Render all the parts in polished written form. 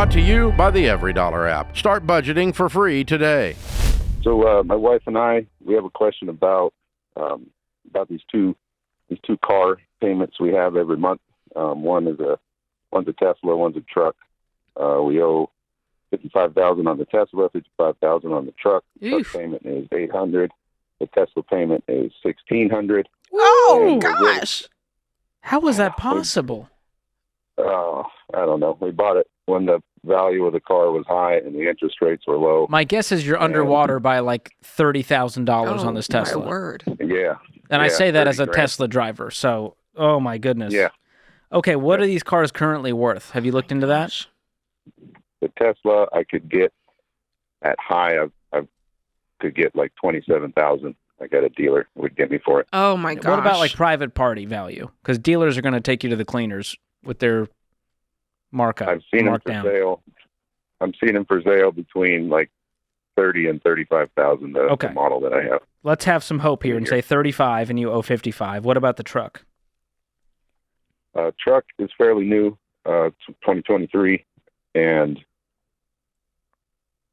Brought to you by the EveryDollar app. Start budgeting for free today. So my wife and I, we have a question about these two car payments we have every month. One's a Tesla, one's a truck. We owe $55,000 on the Tesla, $55,000 on the truck. Oof. Truck payment is $800. The Tesla payment is $1,600. Oh, gosh. How was that possible? I don't know. We bought it when the value of the car was high and the interest rates were low. My guess is you're underwater by like $30,000 on this Tesla. My word. Yeah. And I say that as a $30,000. Tesla driver. So, oh my goodness. Yeah. Okay, what are these cars currently worth? Have you looked into that? The Tesla I could get at high. I could get like $27,000. I got a dealer would get me for it. Oh, my gosh. What about like private party value? Because dealers are going to take you to the cleaners with their markup. I've seen them for sale. I'm seeing them for sale between like $30,000 and $35,000. The model that I have. Let's have some hope here and say 35 and you owe 55. What about the truck? Truck is fairly new, 2023, and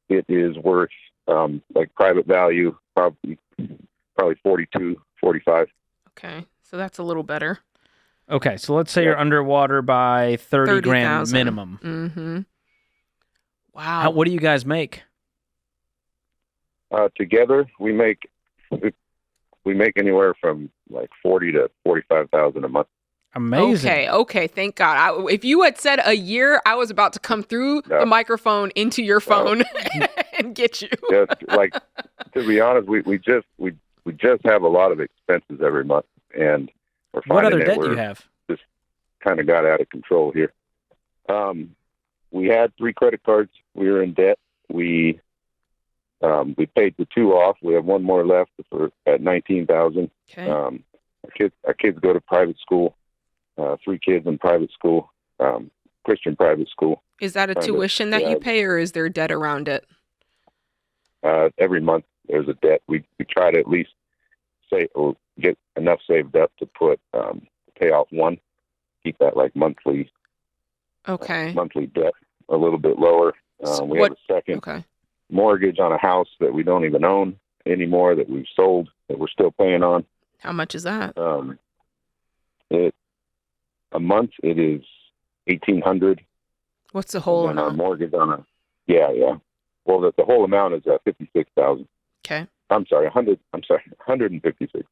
it is worth like private value probably 42, 45. Okay, so that's a little better. Okay, so let's say you're underwater by 30 grand minimum. Mm-hmm. Wow. What do you guys make? Together, we make anywhere from like $40,000 to $45,000 a month. Amazing. Okay. Thank God. If you had said a year, I was about to come through the microphone into your phone and get you. Just like, to be honest, we just have a lot of expenses every month, and we're finding what other debt do you have? Just kind of got out of control here. We had 3 credit cards. We were in debt. We paid the 2 off. We have 1 more left at $19,000. Okay. Our kids go to private school. 3 kids in private school, Christian private school. Is that a tuition that you pay, or is there debt around it? Every month there's a debt. We try to at least get enough saved up to pay off 1, keep that like monthly debt a little bit lower. We have a second mortgage on a house that we don't even own anymore, that we've sold, that we're still paying on. How much is that? A month it is $1,800. What's the whole amount? Our mortgage on yeah. Well, the whole amount is $56,000. Okay. I'm sorry, $156,000.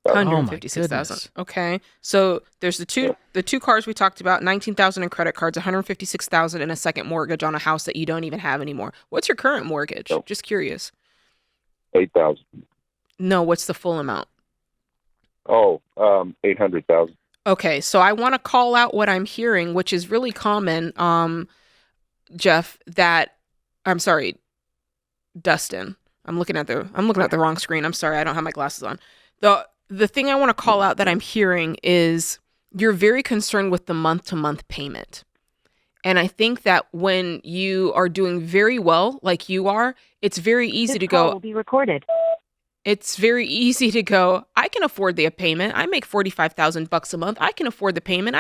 $156,000. Okay. So there's the two cars we talked about, $19,000 in credit cards, $156,000 in a second mortgage on a house that you don't even have anymore. What's your current mortgage? No. Just curious. $8,000. No, what's the full amount? $800,000. Okay, so I want to call out what I'm hearing, which is really common, Jeff, Dustin. I'm looking at the wrong screen. I'm sorry, I don't have my glasses on. The thing I want to call out that I'm hearing is you're very concerned with the month-to-month payment. And I think that when you are doing very well, like you are, it's very easy to go. This call will be recorded. It's very easy to go, I can afford the payment. I make $45,000 a month. I can afford the payment.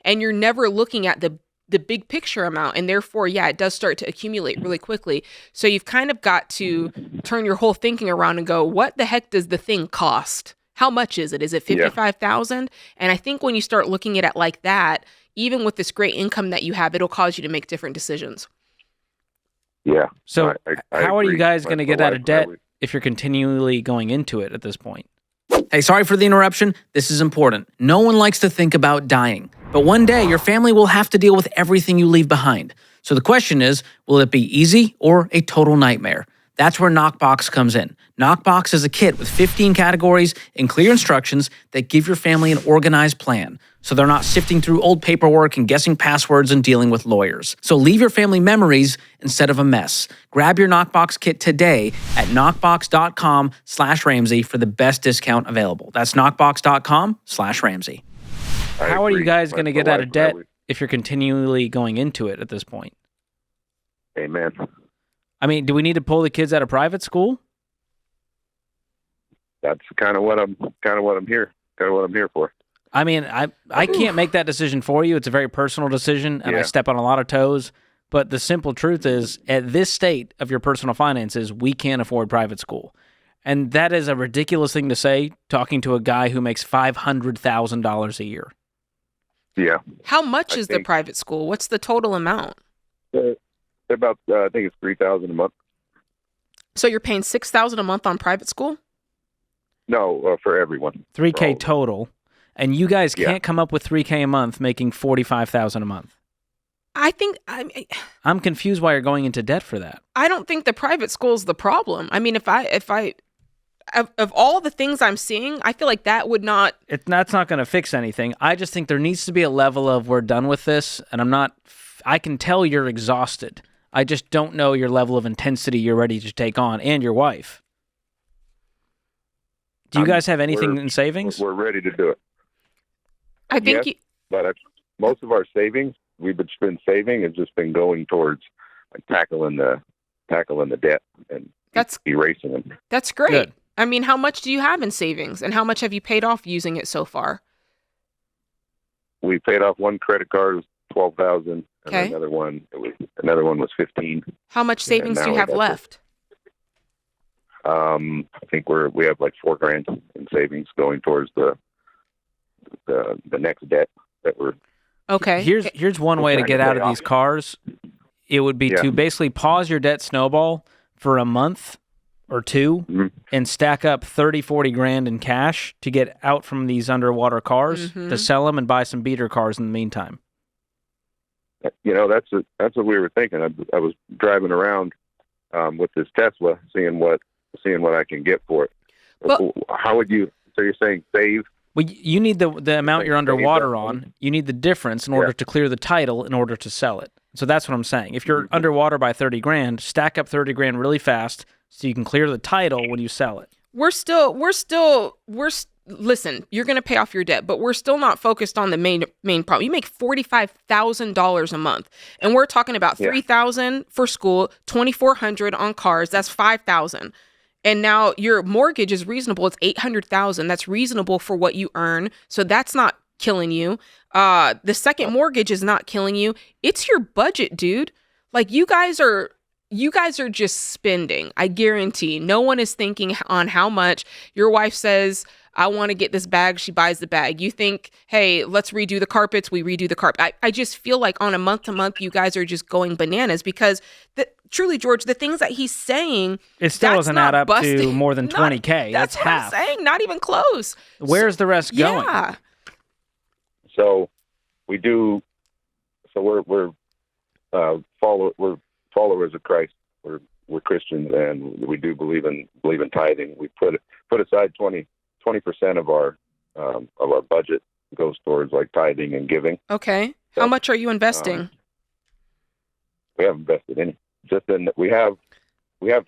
And you're never looking at the big picture amount. And therefore, it does start to accumulate really quickly. So you've kind of got to turn your whole thinking around and go, what the heck does the thing cost? How much is it? Is it $55,000? And I think when you start looking at it like that, even with this great income that you have, it'll cause you to make different decisions. Yeah. So I how are you agree. guys going to get out of debt if you're continually going into it at this point? Hey, sorry for the interruption. This is important. No one likes to think about dying, but one day your family will have to deal with everything you leave behind. So the question is, will it be easy or a total nightmare? That's where Knockbox comes in. Knockbox is a kit with 15 categories and clear instructions that give your family an organized plan, so they're not sifting through old paperwork and guessing passwords and dealing with lawyers. So leave your family memories instead of a mess. Grab your Knockbox kit today at knockbox.com/Ramsey for the best discount available. That's knockbox.com/Ramsey. How are you guys going to get out of debt if you're continually going into it at this point? Amen. I mean, do we need to pull the kids out of private school? That's kind of what I'm here for. I mean, I can't make that decision for you. It's a very personal decision, and I step on a lot of toes. But the simple truth is, at this state of your personal finances, we can't afford private school. And that is a ridiculous thing to say, talking to a guy who makes $500,000 a year. Yeah. How much is the private school? What's the total amount? They're about, I think it's $3,000 a month. So you're paying $6,000 a month on private school? No, for everyone. $3K total. And you guys can't come up with $3K a month making $45,000 a month. I'm confused why you're going into debt for that. I don't think the private school is the problem. I mean, if I of all the things I'm seeing, I feel like that would not. That's not going to fix anything. I just think there needs to be a level of we're done with this, and I can tell you're exhausted. I just don't know your level of intensity you're ready to take on, and your wife. Do you guys have anything in savings? We're ready to do it. I think, yes, but most of our savings we've been saving has just been going towards tackling the debt and erasing them. That's great. Good. I mean, how much do you have in savings, and how much have you paid off using it so far? We paid off one credit card, it was $12,000, Okay. and another one was $15,000. How much savings do you have left? I think we have like $4,000 in savings going towards the next debt that we're. Okay. Here's one way to get out of these cars. It would be to basically pause your debt snowball for a month or two and stack up 30, 40 grand in cash to get out from these underwater cars to sell them and buy some beater cars in the meantime. You know, that's what we were thinking. I was driving around with this Tesla, seeing what I can get for it. But how would you? So you're saying save? Well, you need the amount you're underwater on. You need the difference in order to clear the title in order to sell it. So that's what I'm saying. If you're underwater by 30 grand, stack up 30 grand really fast so you can clear the title when you sell it. Listen, you're going to pay off your debt, but we're still not focused on the main problem. You make $45,000 a month, and we're talking about $3,000 for school, $2,400 on cars. That's $5,000. And now your mortgage is reasonable. It's $800,000. That's reasonable for what you earn. So that's not killing you. The second mortgage is not killing you. It's your budget, dude. Like you guys are just spending. I guarantee no one is thinking on how much. Your wife says, I want to get this bag. She buys the bag. You think, hey, let's redo the carpets. We redo the carpet. I just feel like on a month to month, you guys are just going bananas because truly, George, the things that he's saying, it still doesn't add up to more than $20K. That's half. I'm saying, not even close. Where's the rest going? Yeah. So we do. So we're followers of Christ. We're Christians, and we do believe in tithing. We put aside 20% of our budget goes towards like tithing and giving. Okay. So, how much are you investing? We haven't invested any. Just in we have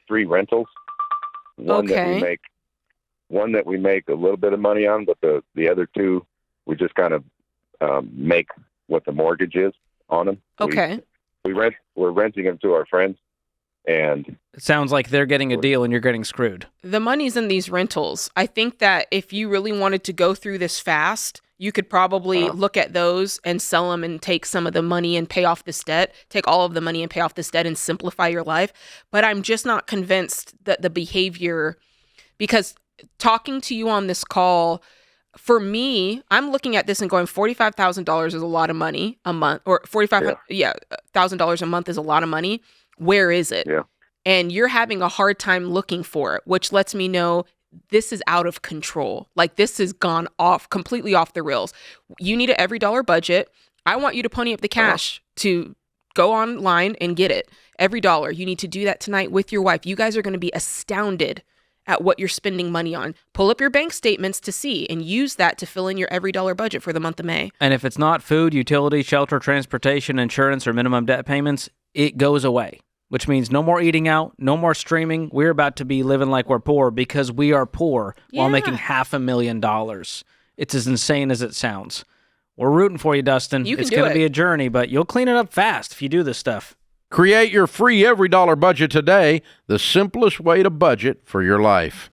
3 rentals. One that we make a little bit of money on, but the other 2 we just kind of make what the mortgage is on them. Okay. We're renting them to our friends, and it sounds like they're getting a deal and you're getting screwed. The money's in these rentals. I think that if you really wanted to go through this fast, you could probably look at those and sell them and take some of the money and pay off this debt, take all of the money and pay off this debt and simplify your life. But I'm just not convinced that the behavior, because talking to you on this call, for me, I'm looking at this and going, $45,000 is a lot of money a month, or $1,000 a month is a lot of money. Where is it? Yeah. And you're having a hard time looking for it, which lets me know this is out of control. Like this has gone completely off the rails. You need an every dollar budget. I want you to pony up the cash to go online and get it. Every dollar. You need to do that tonight with your wife. You guys are going to be astounded at what you're spending money on. Pull up your bank statements to see and use that to fill in your every dollar budget for the month of May. And if it's not food, utility, shelter, transportation, insurance, or minimum debt payments, it goes away, which means no more eating out, no more streaming. We're about to be living like we're poor because we are poor while making $500,000. It's as insane as it sounds. We're rooting for you, Dustin. It's going to be a journey, but you'll clean it up fast if you do this stuff. Create your free every dollar budget today, the simplest way to budget for your life.